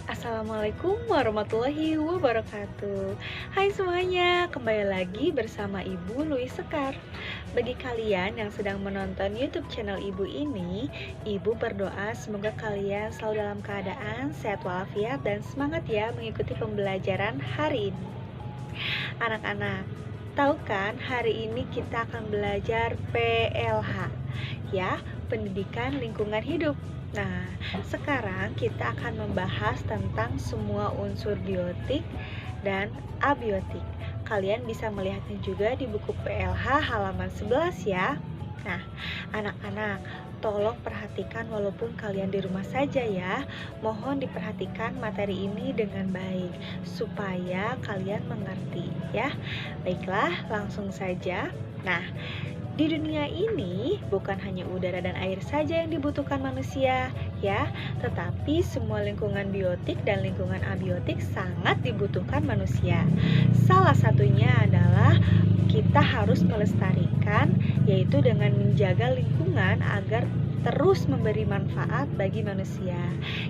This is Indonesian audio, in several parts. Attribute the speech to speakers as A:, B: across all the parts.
A: Assalamualaikum warahmatullahi wabarakatuh. Hai semuanya, kembali lagi bersama Ibu Louis Sekar. Bagi kalian yang sedang menonton YouTube channel Ibu ini, Ibu berdoa semoga kalian selalu dalam keadaan sehat walafiat dan semangat ya mengikuti pembelajaran hari ini. Anak-anak, tahu kan hari ini kita akan belajar PLH, ya, Pendidikan Lingkungan Hidup. Nah, sekarang kita akan membahas tentang semua unsur biotik dan abiotik. Kalian bisa melihatnya juga di buku PLH halaman 11 ya. Nah, anak-anak, tolong perhatikan walaupun kalian di rumah saja ya. Mohon diperhatikan materi ini dengan baik supaya kalian mengerti ya. Baiklah, langsung saja. Nah, di dunia ini bukan hanya udara dan air saja yang dibutuhkan manusia, ya, tetapi semua lingkungan biotik dan lingkungan abiotik sangat dibutuhkan manusia. Salah satunya adalah kita harus melestarikan, yaitu dengan menjaga lingkungan agar terus memberi manfaat bagi manusia.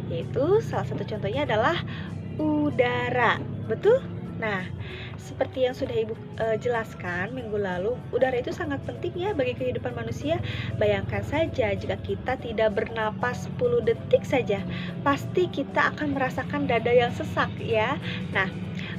A: Yaitu salah satu contohnya adalah udara. Betul? Nah, seperti yang sudah Ibu jelaskan minggu lalu, udara itu sangat penting ya bagi kehidupan manusia. Bayangkan saja jika kita tidak bernapas 10 detik saja, pasti kita akan merasakan dada yang sesak ya. Nah,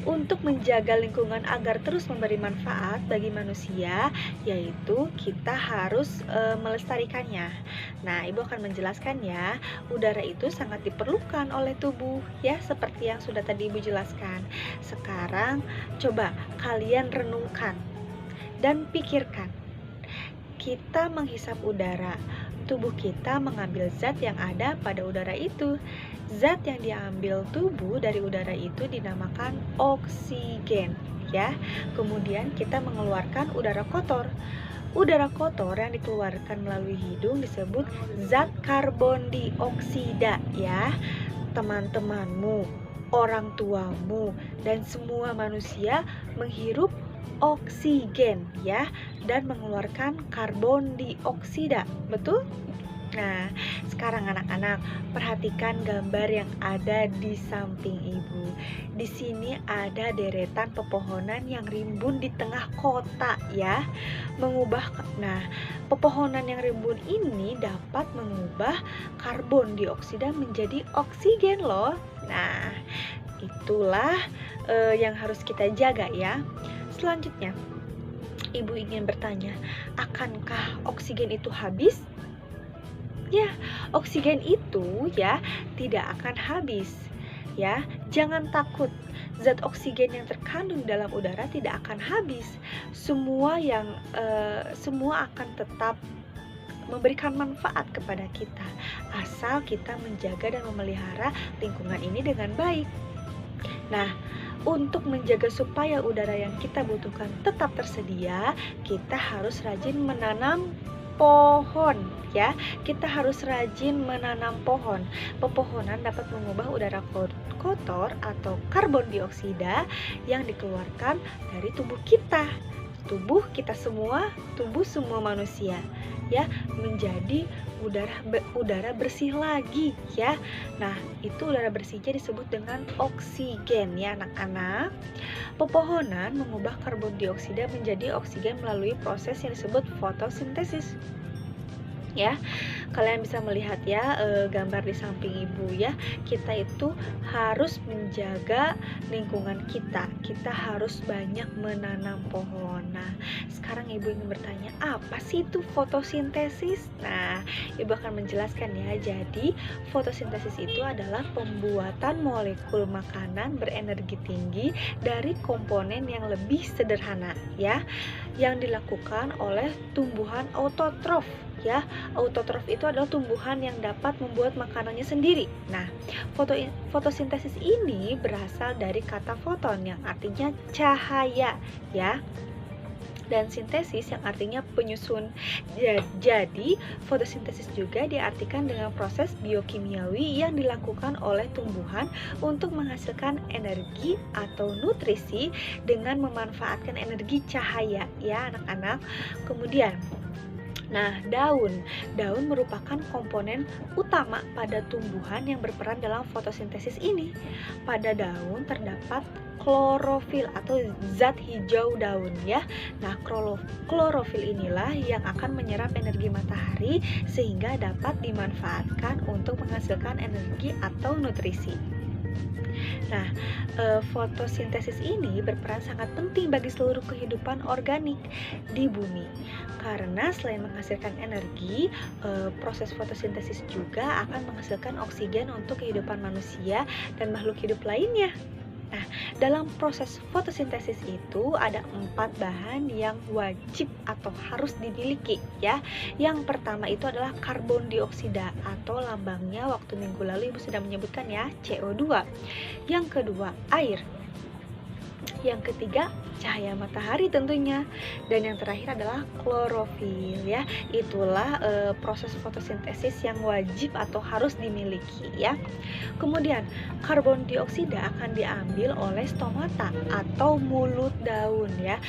A: untuk menjaga lingkungan agar terus memberi manfaat bagi manusia, yaitu kita harus melestarikannya. Nah, Ibu akan menjelaskan ya, udara itu sangat diperlukan oleh tubuh ya, seperti yang sudah tadi Ibu jelaskan. Sekarang coba kalian renungkan dan pikirkan. Kita menghisap udara, tubuh kita mengambil zat yang ada pada udara itu. Zat yang diambil tubuh dari udara itu dinamakan oksigen, ya. Kemudian kita mengeluarkan udara kotor. Udara kotor yang dikeluarkan melalui hidung disebut zat karbon dioksida, ya. Teman-temanmu, orang tuamu, dan semua manusia menghirup oksigen ya, dan mengeluarkan karbon dioksida. Betul? Nah, sekarang anak-anak, perhatikan gambar yang ada di samping Ibu. Di sini ada deretan pepohonan yang rimbun di tengah kota ya. Nah, pepohonan yang rimbun ini dapat mengubah karbon dioksida menjadi oksigen loh. Nah, itulah yang harus kita jaga ya. Selanjutnya, Ibu ingin bertanya, akankah oksigen itu habis? Ya, oksigen itu ya tidak akan habis. Ya, jangan takut. Zat oksigen yang terkandung dalam udara tidak akan habis. Semua akan tetap memberikan manfaat kepada kita, asal kita menjaga dan memelihara lingkungan ini dengan baik. Nah, untuk menjaga supaya udara yang kita butuhkan tetap tersedia, kita harus rajin menanam pohon ya. Kita harus rajin menanam pohon. Pepohonan dapat mengubah udara kotor atau karbon dioksida yang dikeluarkan dari tubuh kita. Tubuh kita semua, tubuh semua manusia ya, menjadi udara bersih lagi ya. Nah, itu udara bersihnya disebut dengan oksigen ya anak-anak. Pepohonan mengubah karbon dioksida menjadi oksigen melalui proses yang disebut fotosintesis. Ya, kalian bisa melihat ya gambar di samping Ibu ya. Kita itu harus menjaga lingkungan kita. Kita harus banyak menanam pohon. Nah, sekarang Ibu ingin bertanya, apa sih itu fotosintesis? Nah, Ibu akan menjelaskan ya. Jadi, fotosintesis itu adalah pembuatan molekul makanan berenergi tinggi dari komponen yang lebih sederhana ya, yang dilakukan oleh tumbuhan autotrof. Ya, autotrof itu adalah tumbuhan yang dapat membuat makanannya sendiri. Nah, fotosintesis ini berasal dari kata foton yang artinya cahaya, ya. Dan sintesis yang artinya penyusun. Jadi, fotosintesis juga diartikan dengan proses biokimiawi yang dilakukan oleh tumbuhan untuk menghasilkan energi atau nutrisi dengan memanfaatkan energi cahaya, ya anak-anak. Kemudian, Nah, daun. Daun merupakan komponen utama pada tumbuhan yang berperan dalam fotosintesis ini. Pada daun terdapat klorofil atau zat hijau daun ya. Nah, klorofil inilah yang akan menyerap energi matahari sehingga dapat dimanfaatkan untuk menghasilkan energi atau nutrisi. Nah, fotosintesis ini berperan sangat penting bagi seluruh kehidupan organik di bumi. Karena selain menghasilkan energi, proses fotosintesis juga akan menghasilkan oksigen untuk kehidupan manusia dan makhluk hidup lainnya. Nah, dalam proses fotosintesis itu ada 4 bahan yang wajib atau harus dimiliki ya. Yang pertama itu adalah karbon dioksida atau lambangnya waktu minggu lalu Ibu sudah menyebutkan ya, CO2. Yang kedua, air. Yang ketiga, cahaya matahari tentunya. Dan yang terakhir adalah klorofil ya. Itulah proses fotosintesis yang wajib atau harus dimiliki ya. Kemudian, karbon dioksida akan diambil oleh stomata atau mulut daun ya.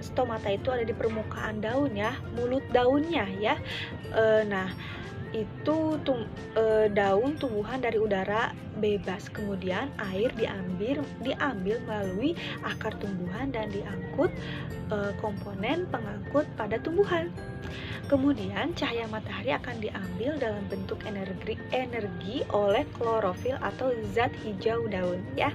A: Stomata itu ada di permukaan daun ya, mulut daunnya ya. Nah, itu daun tumbuhan dari udara bebas. Kemudian air diambil melalui akar tumbuhan dan diangkut komponen pengangkut pada tumbuhan. Kemudian cahaya matahari akan diambil dalam bentuk energi oleh klorofil atau zat hijau daun ya.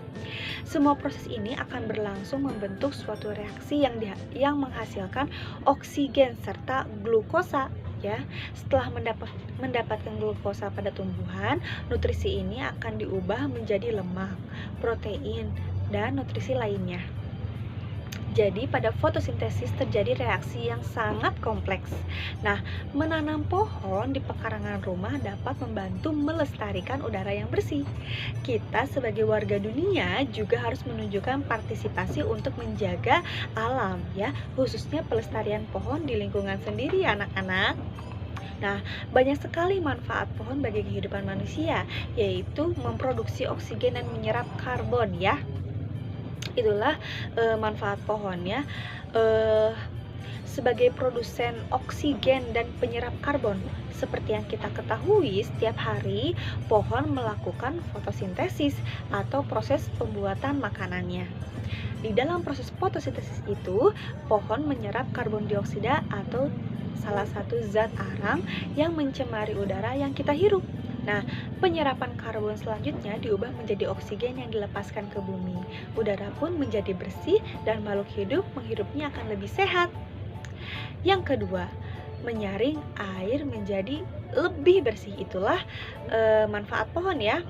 A: Semua proses ini akan berlangsung membentuk suatu reaksi yang menghasilkan oksigen serta glukosa ya. Setelah mendapatkan glukosa pada tumbuhan, nutrisi ini akan diubah menjadi lemak, protein, dan nutrisi lainnya. Jadi pada fotosintesis terjadi reaksi yang sangat kompleks. Nah, menanam pohon di pekarangan rumah dapat membantu melestarikan udara yang bersih. Kita sebagai warga dunia juga harus menunjukkan partisipasi untuk menjaga alam ya, khususnya pelestarian pohon di lingkungan sendiri anak-anak. Nah, banyak sekali manfaat pohon bagi kehidupan manusia, yaitu memproduksi oksigen dan menyerap karbon ya. Itulah manfaat pohon ya. Sebagai produsen oksigen dan penyerap karbon, seperti yang kita ketahui, setiap hari pohon melakukan fotosintesis atau proses pembuatan makanannya. Di dalam proses fotosintesis itu, pohon menyerap karbon dioksida atau salah satu zat arang yang mencemari udara yang kita hirup. Nah, penyerapan karbon selanjutnya diubah menjadi oksigen yang dilepaskan ke bumi. Udara pun menjadi bersih dan makhluk hidup menghirupnya akan lebih sehat. Yang kedua, menyaring air menjadi lebih bersih. Itulah manfaat pohon ya.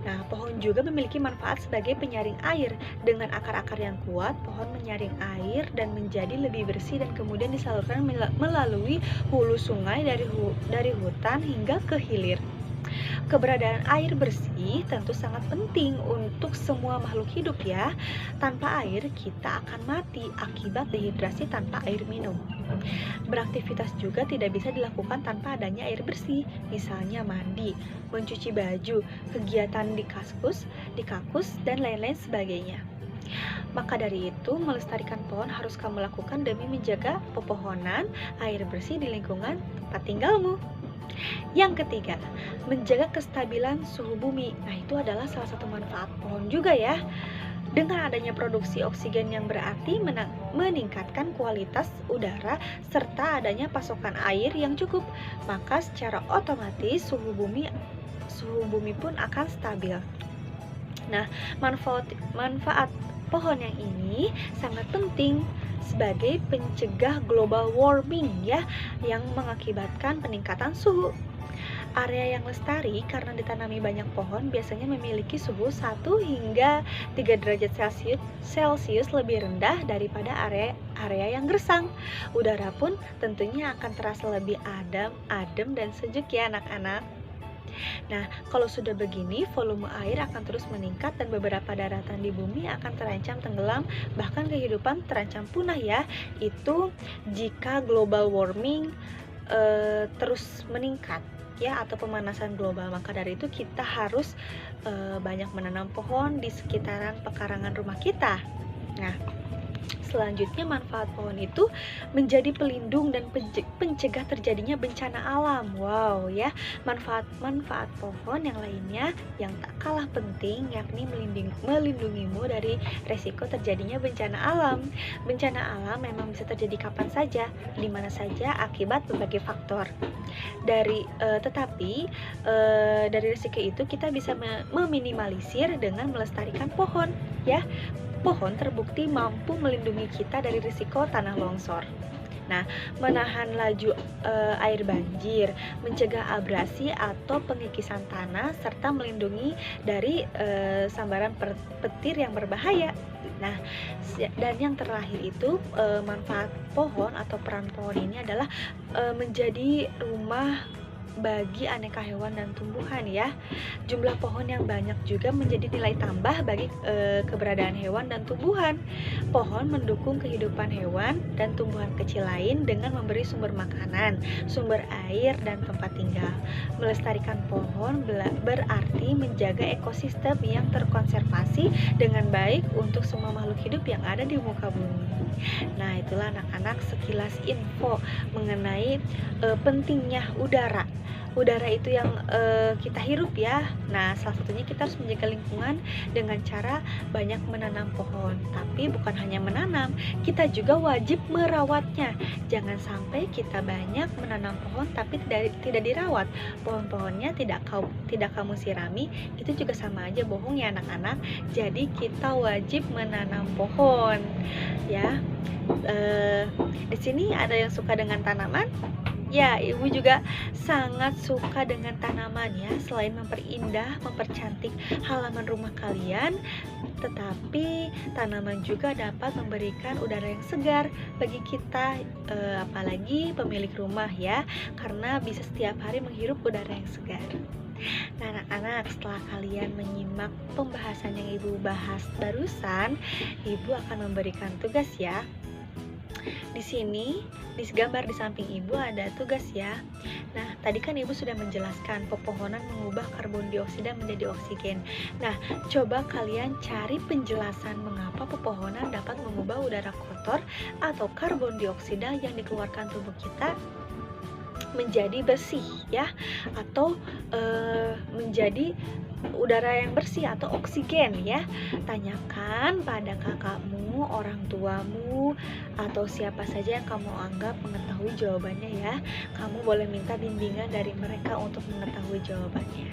A: Nah, pohon juga memiliki manfaat sebagai penyaring air. Dengan akar-akar yang kuat, pohon menyaring air dan menjadi lebih bersih dan kemudian disalurkan melalui hulu sungai dari hutan hingga ke hilir. Keberadaan air bersih tentu sangat penting untuk semua makhluk hidup ya. Tanpa air kita akan mati akibat dehidrasi tanpa air minum. Beraktivitas juga tidak bisa dilakukan tanpa adanya air bersih, misalnya mandi, mencuci baju, kegiatan di kakus, dan lain-lain sebagainya. Maka dari itu, melestarikan pohon harus kamu lakukan demi menjaga pepohonan, air bersih di lingkungan tempat tinggalmu. Yang ketiga, menjaga kestabilan suhu bumi. Nah, itu adalah salah satu manfaat pohon juga ya. Dengan adanya produksi oksigen yang berarti meningkatkan kualitas udara serta adanya pasokan air yang cukup, maka secara otomatis suhu bumi pun akan stabil. Nah, manfaat pohon yang ini sangat penting sebagai pencegah global warming ya, yang mengakibatkan peningkatan suhu. Area yang lestari karena ditanami banyak pohon biasanya memiliki suhu 1 hingga 3 derajat Celcius lebih rendah daripada area yang gersang. Udara pun tentunya akan terasa lebih adem dan sejuk ya anak-anak. Nah, kalau sudah begini, volume air akan terus meningkat dan beberapa daratan di bumi akan terancam tenggelam, bahkan kehidupan terancam punah ya. Itu jika global warming terus meningkat ya, atau pemanasan global. Maka dari itu kita harus banyak menanam pohon di sekitaran pekarangan rumah kita. Nah, selanjutnya manfaat pohon itu menjadi pelindung dan pencegah terjadinya bencana alam. Wow ya, manfaat pohon yang lainnya yang tak kalah penting yakni melindungimu dari resiko terjadinya bencana alam. Bencana alam memang bisa terjadi kapan saja, di mana saja akibat berbagai faktor. Tetapi dari risiko itu kita bisa meminimalisir dengan melestarikan pohon ya. Pohon terbukti mampu melindungi kita dari risiko tanah longsor. Nah, menahan laju air banjir, mencegah abrasi atau pengikisan tanah, serta melindungi dari sambaran petir yang berbahaya. Nah, dan yang terakhir itu manfaat pohon atau peran pohon ini adalah menjadi rumah bagi aneka hewan dan tumbuhan ya. Jumlah pohon yang banyak juga menjadi nilai tambah bagi keberadaan hewan dan tumbuhan. Pohon mendukung kehidupan hewan dan tumbuhan kecil lain dengan memberi sumber makanan, sumber air, dan tempat tinggal. Melestarikan pohon berarti menjaga ekosistem yang terkonservasi dengan baik untuk semua makhluk hidup yang ada di muka bumi. Nah, itulah anak-anak sekilas info mengenai pentingnya udara. Udara itu yang kita hirup ya. Nah, salah satunya kita harus menjaga lingkungan dengan cara banyak menanam pohon. Tapi bukan hanya menanam, kita juga wajib merawatnya. Jangan sampai kita banyak menanam pohon tapi tidak dirawat. Pohon-pohonnya tidak kamu sirami, itu juga sama aja bohong ya anak-anak. Jadi kita wajib menanam pohon ya. Di sini ada yang suka dengan tanaman? Ya, ibu juga sangat suka dengan tanaman ya. Selain memperindah, mempercantik halaman rumah kalian, tetapi tanaman juga dapat memberikan udara yang segar bagi kita, apalagi pemilik rumah ya, karena bisa setiap hari menghirup udara yang segar. Nah, anak-anak, setelah kalian menyimak pembahasan yang ibu bahas barusan, ibu akan memberikan tugas ya. Di sini, di gambar di samping ibu ada tugas ya. Nah, tadi kan ibu sudah menjelaskan pepohonan mengubah karbon dioksida menjadi oksigen. Nah, coba kalian cari penjelasan mengapa pepohonan dapat mengubah udara kotor atau karbon dioksida yang dikeluarkan tubuh kita menjadi bersih ya, atau menjadi udara yang bersih atau oksigen ya. Tanyakan pada kakakmu, orang tuamu, atau siapa saja yang kamu anggap mengetahui jawabannya ya. Kamu boleh minta bimbingan dari mereka untuk mengetahui jawabannya.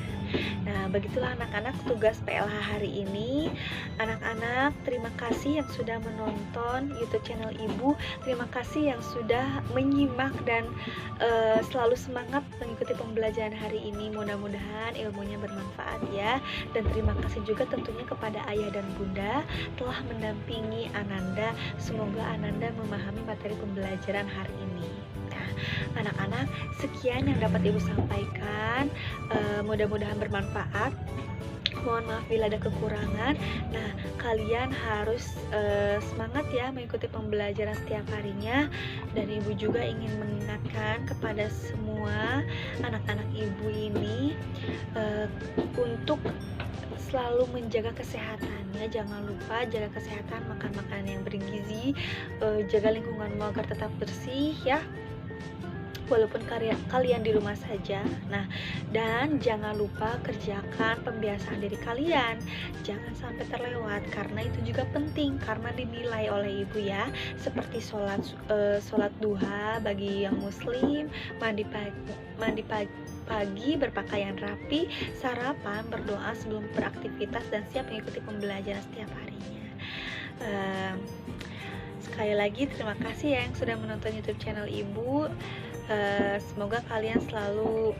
A: Nah, begitulah anak-anak tugas PLH hari ini. Anak-anak, terima kasih yang sudah menonton YouTube channel Ibu. Terima kasih yang sudah menyimak dan selalu semangat mengikuti pembelajaran hari ini. Mudah-mudahan ilmunya bermanfaat ya. Dan terima kasih juga tentunya kepada ayah dan bunda telah mendampingi Ananda. Semoga Ananda memahami materi pembelajaran hari ini. Nah, anak-anak, sekian yang dapat Ibu sampaikan. Mudah-mudahan bermanfaat. Mohon maaf bila ada kekurangan. Nah, kalian harus semangat ya mengikuti pembelajaran setiap harinya. Dan Ibu juga ingin mengingatkan kepada semua anak-anak Ibu ini untuk selalu menjaga kesehatannya. Jangan lupa jaga kesehatan, makan makanan yang bergizi, jaga lingkunganmu agar tetap bersih ya, walaupun kalian di rumah saja. Nah, dan jangan lupa kerjakan pembiasaan diri kalian. Jangan sampai terlewat karena itu juga penting, karena dinilai oleh Ibu ya. Seperti sholat duha bagi yang muslim, mandi pagi, berpakaian rapi, sarapan, berdoa sebelum beraktivitas, dan siap mengikuti pembelajaran setiap harinya. Sekali lagi terima kasih ya yang sudah menonton YouTube channel Ibu. Semoga kalian selalu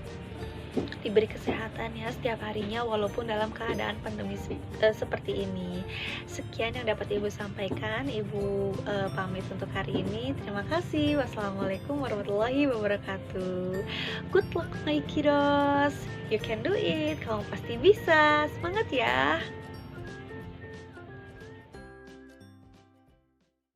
A: diberi kesehatan ya setiap harinya walaupun dalam keadaan pandemi seperti ini. Sekian yang dapat Ibu sampaikan. Ibu pamit untuk hari ini. Terima kasih. Wassalamualaikum warahmatullahi wabarakatuh. Good luck my kiddos. You can do it. Kamu pasti bisa. Semangat ya.